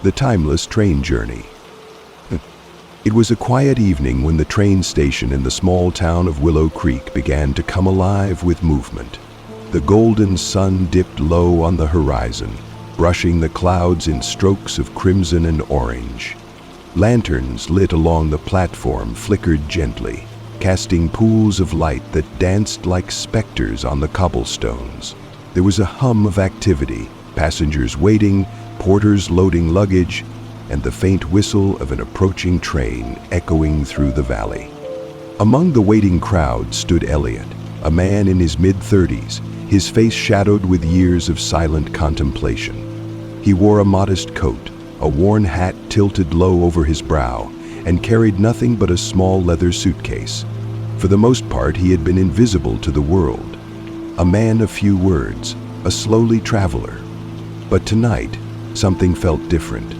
The timeless train journey. It was a quiet evening when the train station in the small town of Willow Creek began to come alive with movement. The golden sun dipped low on the horizon, brushing the clouds in strokes of crimson and orange. Lanterns lit along the platform flickered gently, casting pools of light that danced like specters on the cobblestones. There was a hum of activity, passengers waiting, porters loading luggage, and the faint whistle of an approaching train echoing through the valley. Among the waiting crowd stood Elliot, a man in his mid-30s, his face shadowed with years of silent contemplation. He wore a modest coat, a worn hat tilted low over his brow, and carried nothing but a small leather suitcase. For the most part, he had been invisible to the world. A man of few words, a slowly traveler. But tonight, something felt different.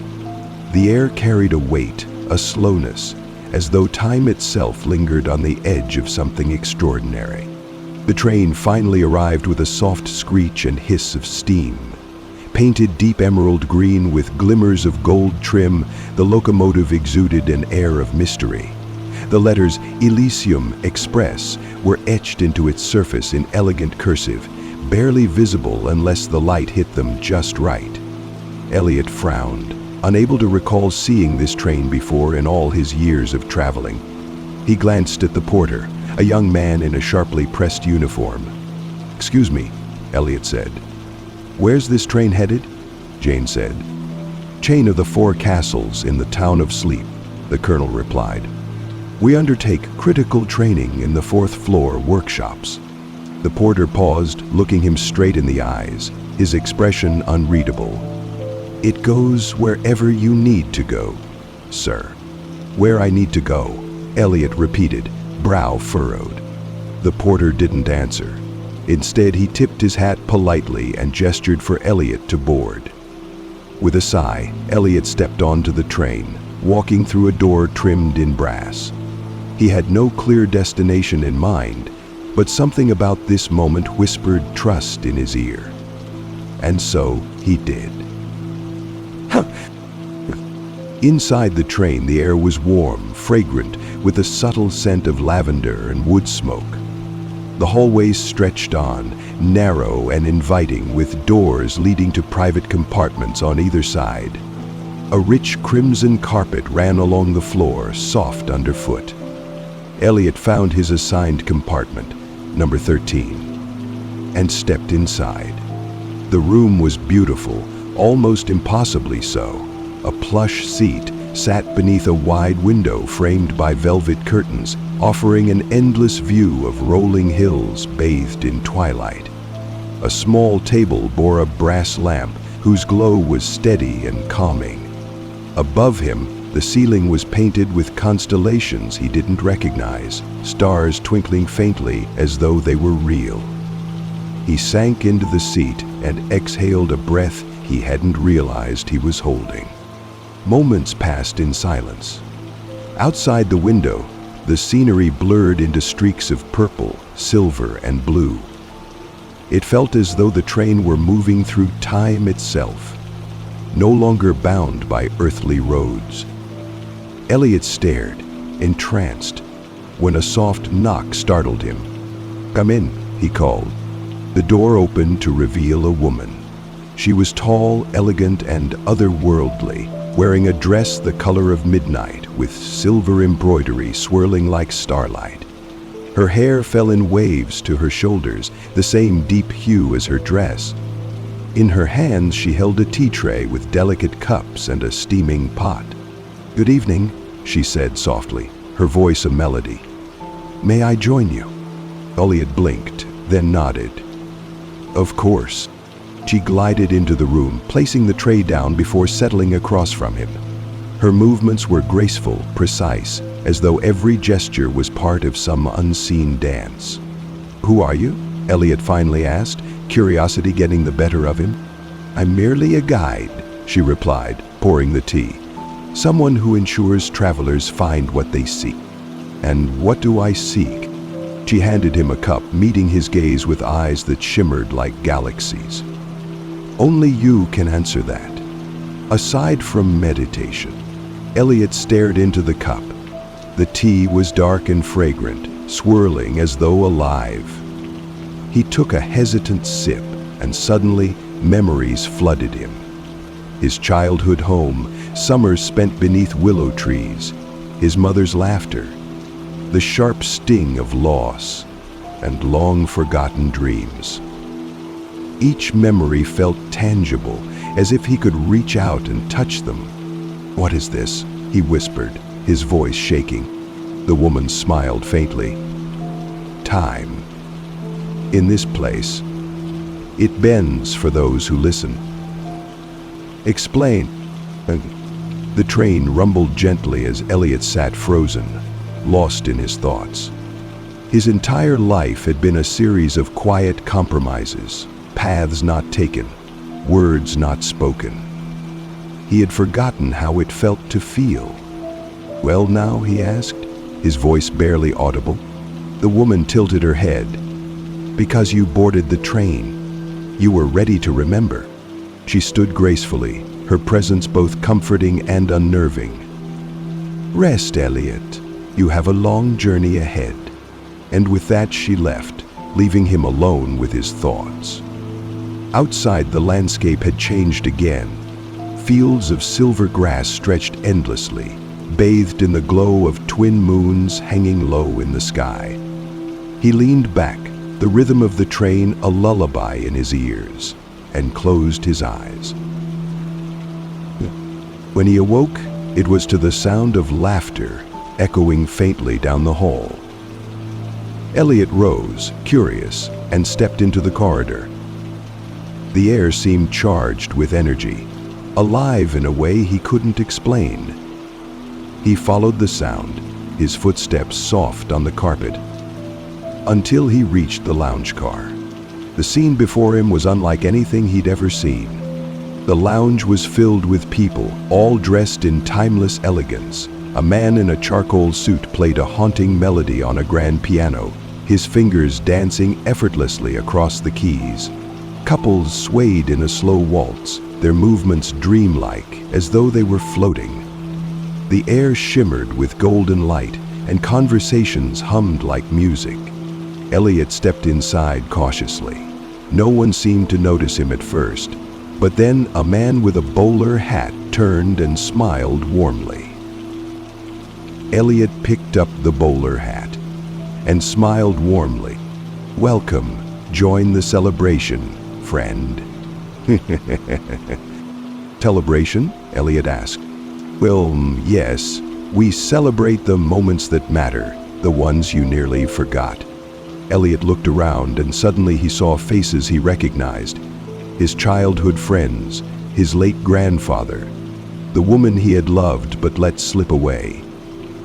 The air carried a weight, a slowness, as though time itself lingered on the edge of something extraordinary. The train finally arrived with a soft screech and hiss of steam. Painted deep emerald green with glimmers of gold trim, the locomotive exuded an air of mystery. The letters Elysium Express were etched into its surface in elegant cursive, barely visible unless the light hit them just right. Elliot frowned, unable to recall seeing this train before in all his years of traveling. He glanced at the porter, a young man in a sharply pressed uniform. "Excuse me," Elliot said. "Where's this train headed?" Jane said. "Chain of the Four Castles in the Town of Sleep," the colonel replied. "We undertake critical training in the fourth floor workshops." The porter paused, looking him straight in the eyes, his expression unreadable. "It goes wherever you need to go, sir." "Where I need to go," Elliot repeated, brow furrowed. The porter didn't answer. Instead, he tipped his hat politely and gestured for Elliot to board. With a sigh, Elliot stepped onto the train, walking through a door trimmed in brass. He had no clear destination in mind, but something about this moment whispered trust in his ear. And so he did. Inside the train, the air was warm, fragrant, with a subtle scent of lavender and wood smoke. The hallways stretched on, narrow and inviting, with doors leading to private compartments on either side. A rich crimson carpet ran along the floor, soft underfoot. Elliot found his assigned compartment, number 13, and stepped inside. The room was beautiful, almost impossibly so. A plush seat sat beneath a wide window framed by velvet curtains, offering an endless view of rolling hills bathed in twilight. A small table bore a brass lamp whose glow was steady and calming. Above him, the ceiling was painted with constellations he didn't recognize, stars twinkling faintly as though they were real. He sank into the seat and exhaled a breath he hadn't realized he was holding. Moments passed in silence. Outside the window, the scenery blurred into streaks of purple, silver, and blue. It felt as though the train were moving through time itself, no longer bound by earthly roads. Elliot stared, entranced, when a soft knock startled him. "Come in," he called. The door opened to reveal a woman. She was tall, elegant, and otherworldly, wearing a dress the color of midnight with silver embroidery swirling like starlight. Her hair fell in waves to her shoulders, the same deep hue as her dress. In her hands she held a tea tray with delicate cups and a steaming pot. "Good evening," she said softly, her voice a melody. "May I join you?" Elliot blinked, then nodded. "Of course." She glided into the room, placing the tray down before settling across from him. Her movements were graceful, precise, as though every gesture was part of some unseen dance. "Who are you?" Elliot finally asked, curiosity getting the better of him. "I'm merely a guide," she replied, pouring the tea. "Someone who ensures travelers find what they seek." "And what do I seek?" She handed him a cup, meeting his gaze with eyes that shimmered like galaxies. "Only you can answer that." Aside from meditation, Elliot stared into the cup. The tea was dark and fragrant, swirling as though alive. He took a hesitant sip, and suddenly memories flooded him. His childhood home, summers spent beneath willow trees, his mother's laughter, the sharp sting of loss, and long-forgotten dreams. Each memory felt tangible, as if he could reach out and touch them. "What is this?" he whispered, his voice shaking. The woman smiled faintly. "Time. In this place, it bends for those who listen." "Explain." The train rumbled gently as Elliot sat frozen, lost in his thoughts. His entire life had been a series of quiet compromises, paths not taken, words not spoken. He had forgotten how it felt to feel. "Well now?" he asked, his voice barely audible. The woman tilted her head. "Because you boarded the train. You were ready to remember." She stood gracefully, her presence both comforting and unnerving. "Rest, Elliot. You have a long journey ahead." And with that she left, leaving him alone with his thoughts. Outside, the landscape had changed again. Fields of silver grass stretched endlessly, bathed in the glow of twin moons hanging low in the sky. He leaned back, the rhythm of the train a lullaby in his ears, and closed his eyes. When he awoke, it was to the sound of laughter echoing faintly down the hall. Elliot rose, curious, and stepped into the corridor. The air seemed charged with energy, alive in a way he couldn't explain. He followed the sound, his footsteps soft on the carpet, until he reached the lounge car. The scene before him was unlike anything he'd ever seen. The lounge was filled with people, all dressed in timeless elegance. A man in a charcoal suit played a haunting melody on a grand piano, his fingers dancing effortlessly across the keys. Couples swayed in a slow waltz, their movements dreamlike, as though they were floating. The air shimmered with golden light, and conversations hummed like music. Elliot stepped inside cautiously. No one seemed to notice him at first, but then a man with a bowler hat turned and smiled warmly. Elliot picked up the bowler hat and smiled warmly. "Welcome, join the celebration, friend." "Celebration?" Elliot asked. "Well, yes, we celebrate the moments that matter, the ones you nearly forgot." Elliot looked around, and suddenly he saw faces he recognized. His childhood friends, his late grandfather, the woman he had loved but let slip away.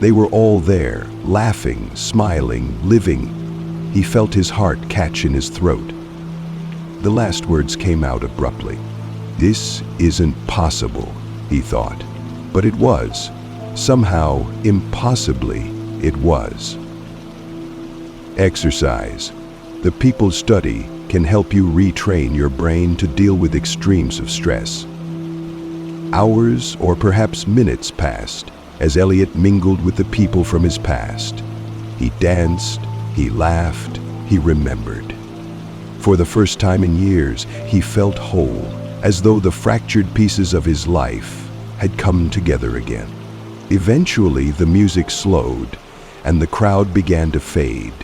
They were all there, laughing, smiling, living. He felt his heart catch in his throat. The last words came out abruptly. "This isn't possible," he thought. But it was. Somehow, impossibly, it was. Exercise. The People Study can help you retrain your brain to deal with extremes of stress. Hours or perhaps minutes passed as Elliot mingled with the people from his past. He danced, he laughed, he remembered. For the first time in years, he felt whole, as though the fractured pieces of his life had come together again. Eventually, the music slowed, and the crowd began to fade,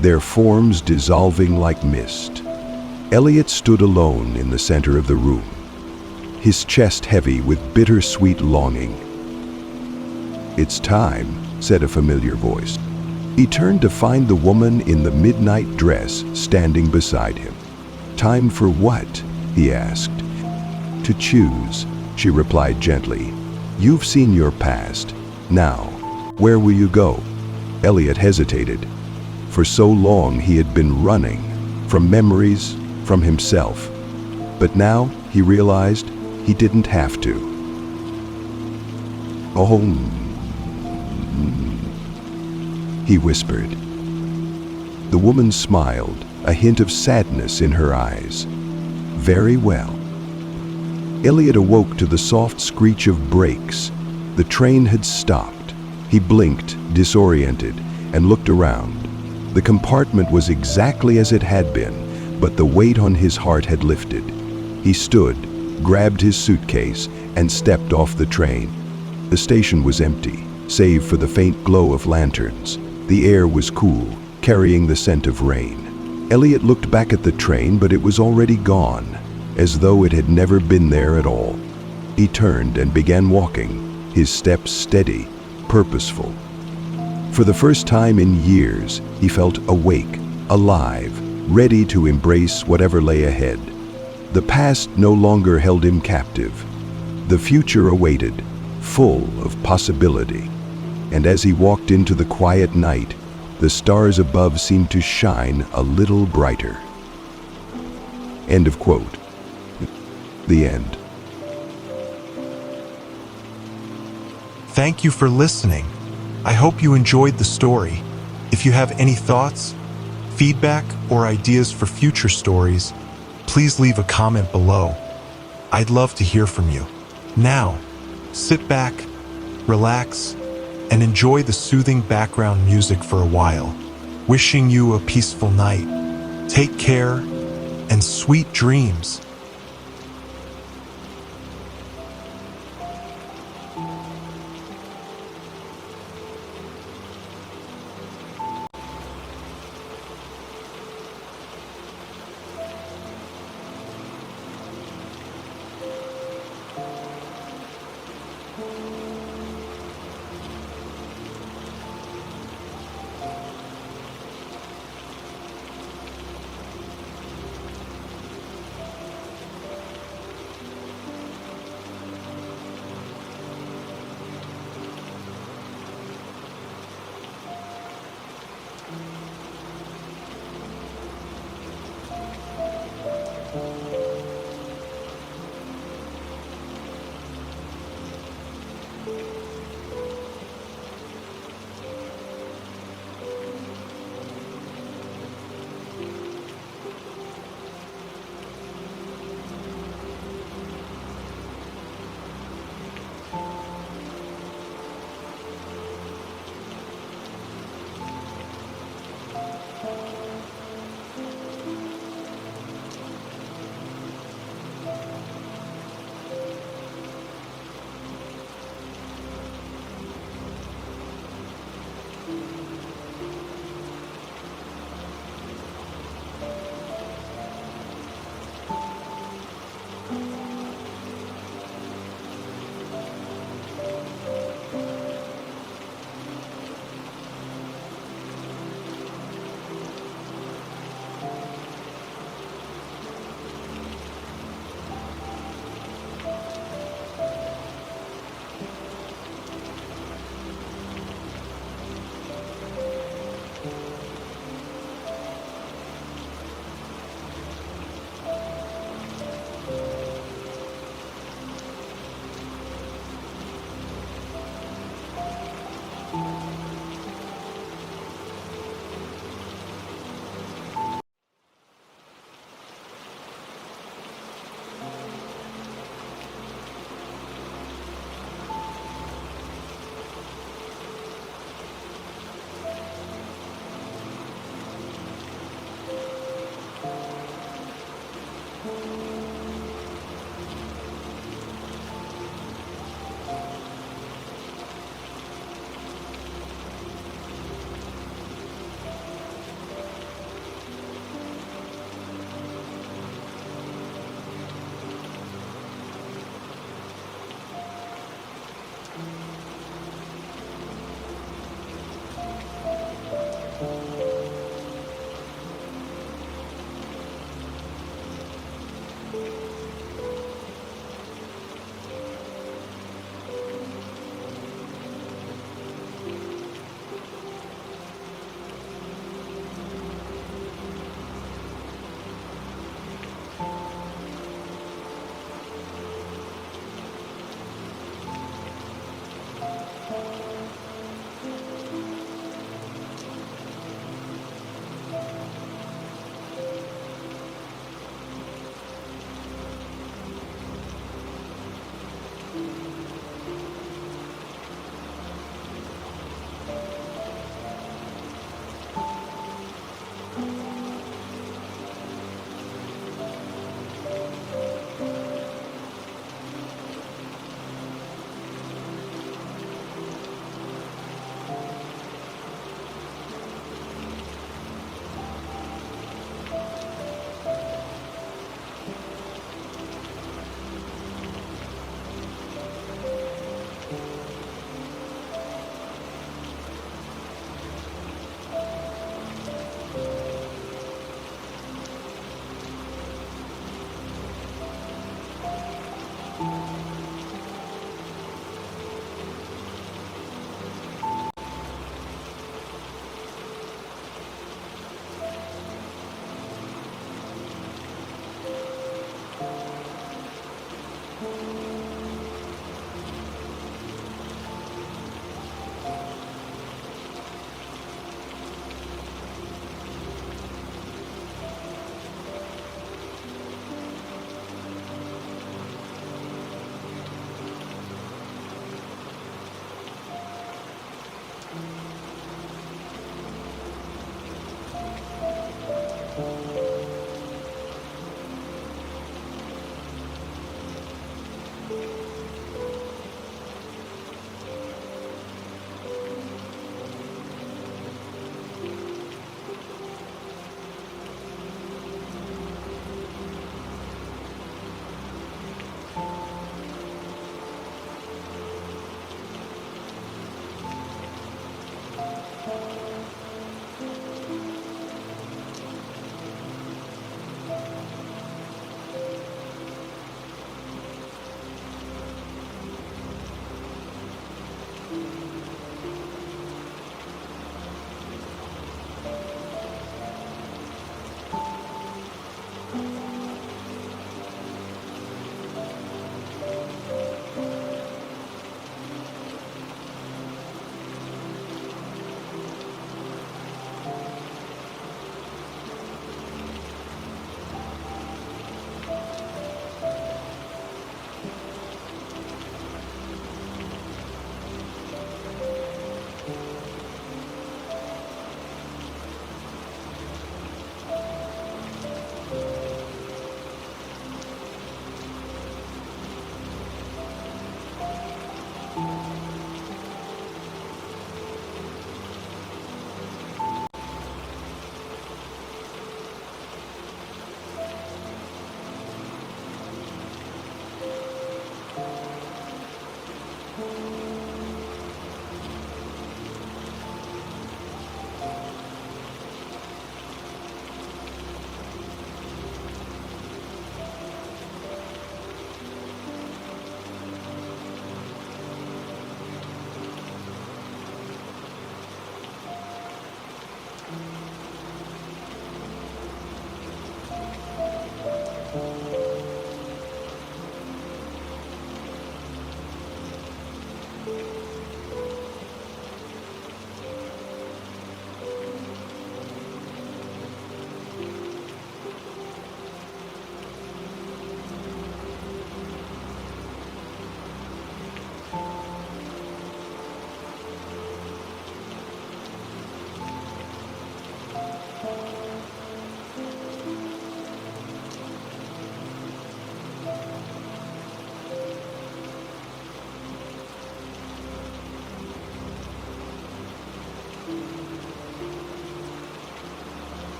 their forms dissolving like mist. Elliot stood alone in the center of the room, his chest heavy with bittersweet longing. "It's time," said a familiar voice. He turned to find the woman in the midnight dress standing beside him. "Time for what?" he asked. "To choose," she replied gently. "You've seen your past. Now, where will you go?" Elliot hesitated. For so long he had been running, from memories, from himself. But now he realized he didn't have to. "Oh," he whispered. The woman smiled, a hint of sadness in her eyes. "Very well." Elliot awoke to the soft screech of brakes. The train had stopped. He blinked, disoriented, and looked around. The compartment was exactly as it had been, but the weight on his heart had lifted. He stood, grabbed his suitcase, and stepped off the train. The station was empty, save for the faint glow of lanterns. The air was cool, carrying the scent of rain. Elliot looked back at the train, but it was already gone, as though it had never been there at all. He turned and began walking, his steps steady, purposeful. For the first time in years, he felt awake, alive, ready to embrace whatever lay ahead. The past no longer held him captive. The future awaited, full of possibility. And as he walked into the quiet night, the stars above seemed to shine a little brighter. End of quote. The end. Thank you for listening. I hope you enjoyed the story. If you have any thoughts, feedback, or ideas for future stories, please leave a comment below. I'd love to hear from you. Now, sit back, relax, and enjoy the soothing background music for a while. Wishing you a peaceful night. Take care, and sweet dreams.